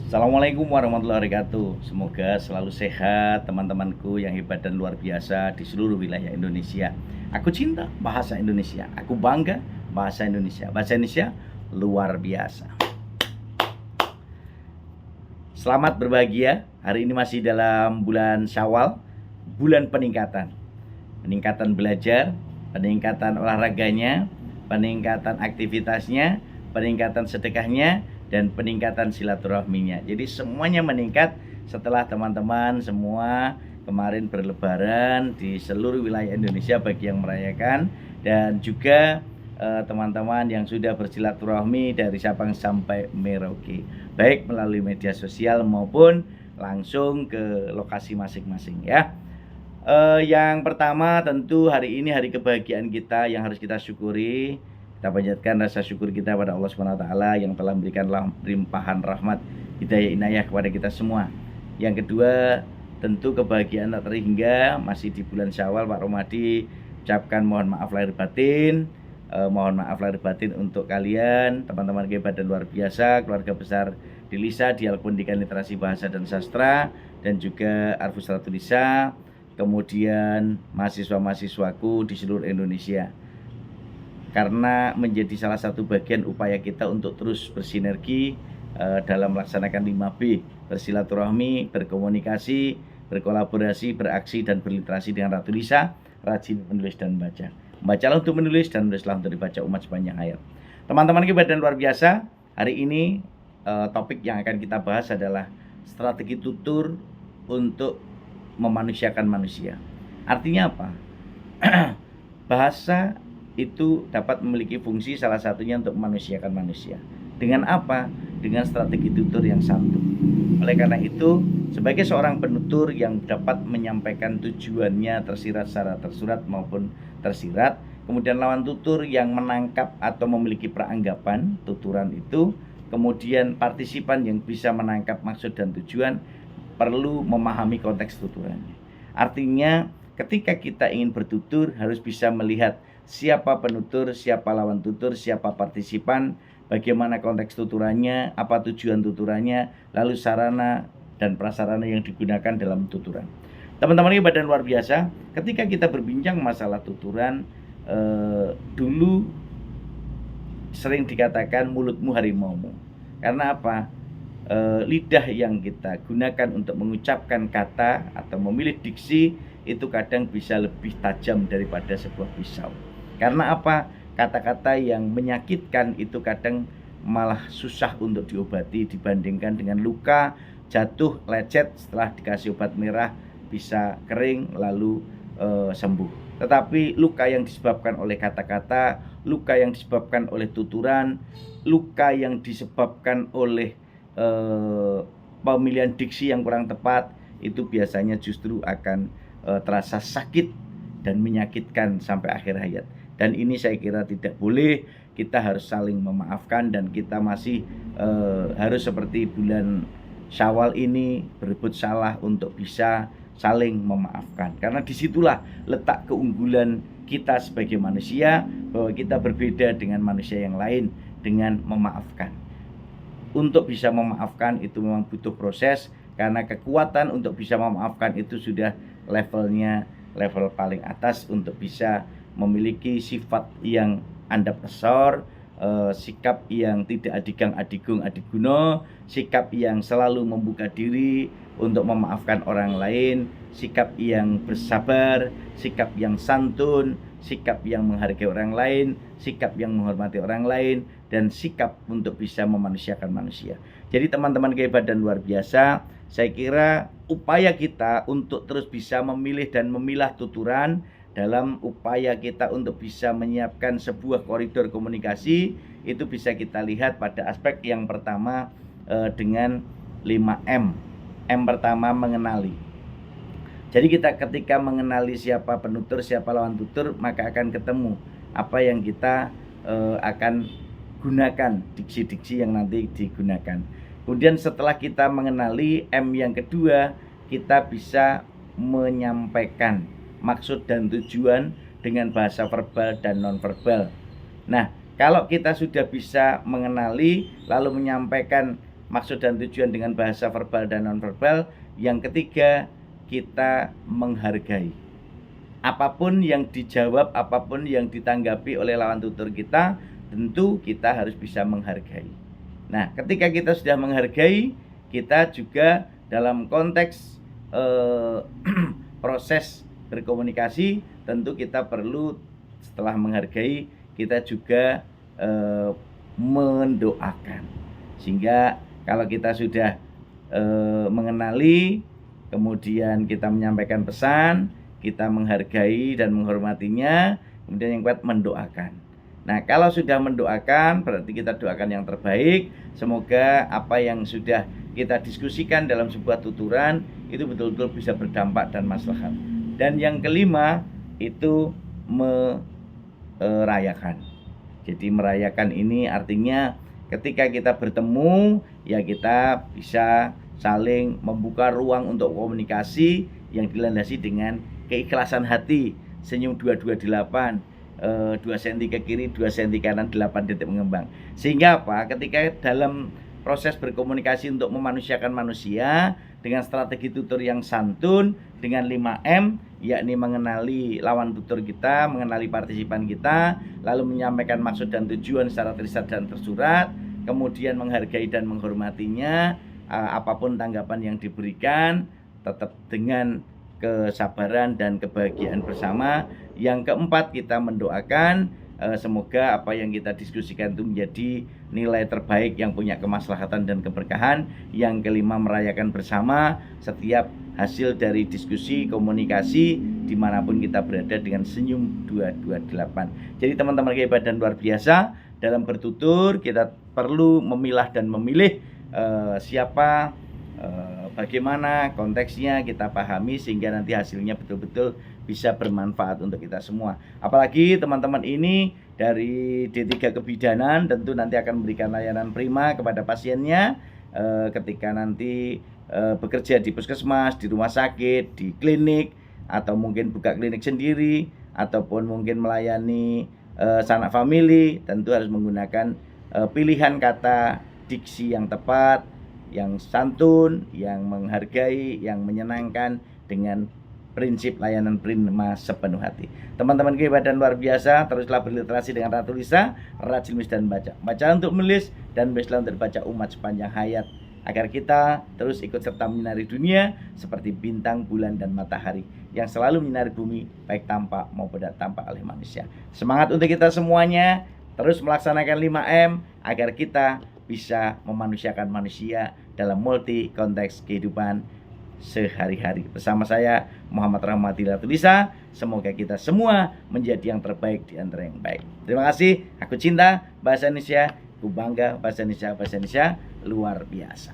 Assalamualaikum warahmatullahi wabarakatuh. Semoga selalu sehat teman-temanku yang hebat dan luar biasa di seluruh wilayah Indonesia. Aku cinta bahasa Indonesia. Aku bangga bahasa Indonesia. Bahasa Indonesia luar biasa. Selamat berbahagia. Hari ini masih dalam bulan Syawal, bulan peningkatan. Peningkatan belajar, peningkatan olahraganya, peningkatan aktivitasnya, peningkatan sedekahnya, dan peningkatan silaturahminya. Jadi semuanya meningkat setelah teman-teman semua kemarin berlebaran di seluruh wilayah Indonesia bagi yang merayakan, dan juga teman-teman yang sudah bersilaturahmi dari Sabang sampai Merauke, baik melalui media sosial maupun langsung ke lokasi masing-masing ya. Yang pertama tentu hari ini hari kebahagiaan kita yang harus kita syukuri. Kita panjatkan rasa syukur kita pada Allah Subhanahu wa taala yang telah memberikan limpahan rahmat, hidayah, inayah kepada kita semua. Yang kedua, tentu kebahagiaan tak terhingga masih di bulan Syawal. Pak Romadi ucapkan mohon maaf lahir batin. Mohon maaf lahir batin untuk kalian, teman-teman hebat dan luar biasa, keluarga besar Dilisa, Dialog Pendidikan Literasi Bahasa dan Sastra, dan juga Arfus Ratulisa, kemudian mahasiswa-mahasiswaku di seluruh Indonesia. Karena menjadi salah satu bagian upaya kita untuk terus bersinergi dalam melaksanakan 5B, bersilaturahmi, berkomunikasi, berkolaborasi, beraksi, dan berliterasi dengan Ratu Lisa, rajin menulis dan membaca. Membacalah untuk menulis dan menulislah untuk dibaca umat sepanjang hayat. Teman-teman hebat dan luar biasa, hari ini topik yang akan kita bahas adalah strategi tutur untuk memanusiakan manusia. Artinya apa? Bahasa itu dapat memiliki fungsi salah satunya untuk memanusiakan manusia. Dengan apa? Dengan strategi tutur yang santun. Oleh karena itu, sebagai seorang penutur yang dapat menyampaikan tujuannya tersirat secara tersurat maupun tersirat, kemudian lawan tutur yang menangkap atau memiliki peranggapan tuturan itu, kemudian partisipan yang bisa menangkap maksud dan tujuan, perlu memahami konteks tuturannya. Artinya, ketika kita ingin bertutur harus bisa melihat siapa penutur, siapa lawan tutur, siapa partisipan, bagaimana konteks tuturannya, apa tujuan tuturannya, lalu sarana dan prasarana yang digunakan dalam tuturan. Teman-teman hebat dan luar biasa, ketika kita berbincang masalah tuturan, dulu sering dikatakan mulutmu harimaumu. Karena apa? Lidah yang kita gunakan untuk mengucapkan kata atau memilih diksi itu kadang bisa lebih tajam daripada sebuah pisau. Karena apa? Kata-kata yang menyakitkan itu kadang malah susah untuk diobati dibandingkan dengan luka, jatuh, lecet, setelah dikasih obat merah bisa kering lalu sembuh. Tetapi luka yang disebabkan oleh kata-kata, luka yang disebabkan oleh tuturan, luka yang disebabkan oleh pemilihan diksi yang kurang tepat, itu biasanya justru akan terasa sakit dan menyakitkan sampai akhir hayat. Dan ini saya kira tidak boleh. Kita harus saling memaafkan, dan kita masih harus seperti bulan Syawal ini berebut salah untuk bisa saling memaafkan. Karena disitulah letak keunggulan kita sebagai manusia, bahwa kita berbeda dengan manusia yang lain dengan memaafkan. Untuk bisa memaafkan itu memang butuh proses, karena kekuatan untuk bisa memaafkan itu sudah levelnya level paling atas untuk bisa memiliki sifat yang andap esor, sikap yang tidak adigang adigung adiguno, sikap yang selalu membuka diri untuk memaafkan orang lain, sikap yang bersabar, sikap yang santun, sikap yang menghargai orang lain, sikap yang menghormati orang lain, dan sikap untuk bisa memanusiakan manusia. Jadi teman-teman hebat dan luar biasa, saya kira upaya kita untuk terus bisa memilih dan memilah tuturan dalam upaya kita untuk bisa menyiapkan sebuah koridor komunikasi, itu bisa kita lihat pada aspek yang pertama dengan 5M. M pertama, mengenali. Jadi kita ketika mengenali siapa penutur, siapa lawan tutur, maka akan ketemu apa yang kita akan gunakan, diksi-diksi yang nanti digunakan. Kemudian setelah kita mengenali M yang kedua, kita bisa menyampaikan maksud dan tujuan dengan bahasa verbal dan nonverbal. Nah, kalau kita sudah bisa mengenali lalu menyampaikan maksud dan tujuan dengan bahasa verbal dan nonverbal. Yang ketiga, kita menghargai. Apapun yang dijawab, apapun yang ditanggapi oleh lawan tutur kita, tentu kita harus bisa menghargai. Nah, ketika kita sudah menghargai, kita juga dalam konteks proses berkomunikasi, tentu kita perlu setelah menghargai, kita juga mendoakan. Sehingga kalau kita sudah mengenali, kemudian kita menyampaikan pesan, kita menghargai dan menghormatinya, kemudian yang kuat mendoakan. Nah, kalau sudah mendoakan, berarti kita doakan yang terbaik. Semoga apa yang sudah kita diskusikan dalam sebuah tuturan itu betul-betul bisa berdampak dan maslahat. Dan yang kelima itu merayakan. Jadi merayakan ini artinya ketika kita bertemu, ya kita bisa saling membuka ruang untuk komunikasi yang dilandasi dengan keikhlasan hati. Senyum 228, 2 cm ke kiri, 2 cm kanan, 8 detik mengembang. Sehingga apa? Ketika dalam proses berkomunikasi untuk memanusiakan manusia dengan strategi tutur yang santun, dengan 5M, yakni mengenali lawan tutur kita, mengenali partisipan kita, lalu menyampaikan maksud dan tujuan secara tersirat dan tersurat, kemudian menghargai dan menghormatinya, apapun tanggapan yang diberikan, tetap dengan kesabaran dan kebahagiaan bersama. Yang keempat, kita mendoakan semoga apa yang kita diskusikan itu menjadi nilai terbaik yang punya kemaslahatan dan keberkahan. Yang kelima, merayakan bersama setiap hasil dari diskusi, komunikasi dimanapun kita berada dengan senyum 228. Jadi teman-teman hebat dan luar biasa, dalam bertutur kita perlu memilah dan memilih siapa, bagaimana konteksnya kita pahami, sehingga nanti hasilnya betul-betul bisa bermanfaat untuk kita semua. Apalagi teman-teman ini dari D3 Kebidanan tentu nanti akan memberikan layanan prima kepada pasiennya ketika nanti bekerja di puskesmas, di rumah sakit, di klinik, atau mungkin buka klinik sendiri, ataupun mungkin melayani sanak famili. Tentu harus menggunakan pilihan kata diksi yang tepat, yang santun, yang menghargai, yang menyenangkan, dengan prinsip layanan prima sepenuh hati. Teman-teman hebat dan luar biasa, teruslah berliterasi dengan Ratu Lisa, rajin menulis dan baca. Baca untuk menulis dan menulislah untuk baca umat sepanjang hayat, agar kita terus ikut serta menyinari dunia seperti bintang, bulan, dan matahari yang selalu menyinari bumi, baik tampak maupun tidak tampak oleh manusia. Semangat untuk kita semuanya, terus melaksanakan 5M agar kita bisa memanusiakan manusia dalam multi konteks kehidupan sehari-hari. Bersama saya Muhammad Rahmati Ratu Lisa, semoga kita semua menjadi yang terbaik di antara yang baik. Terima kasih. Aku cinta bahasa Indonesia, aku bangga bahasa Indonesia luar biasa.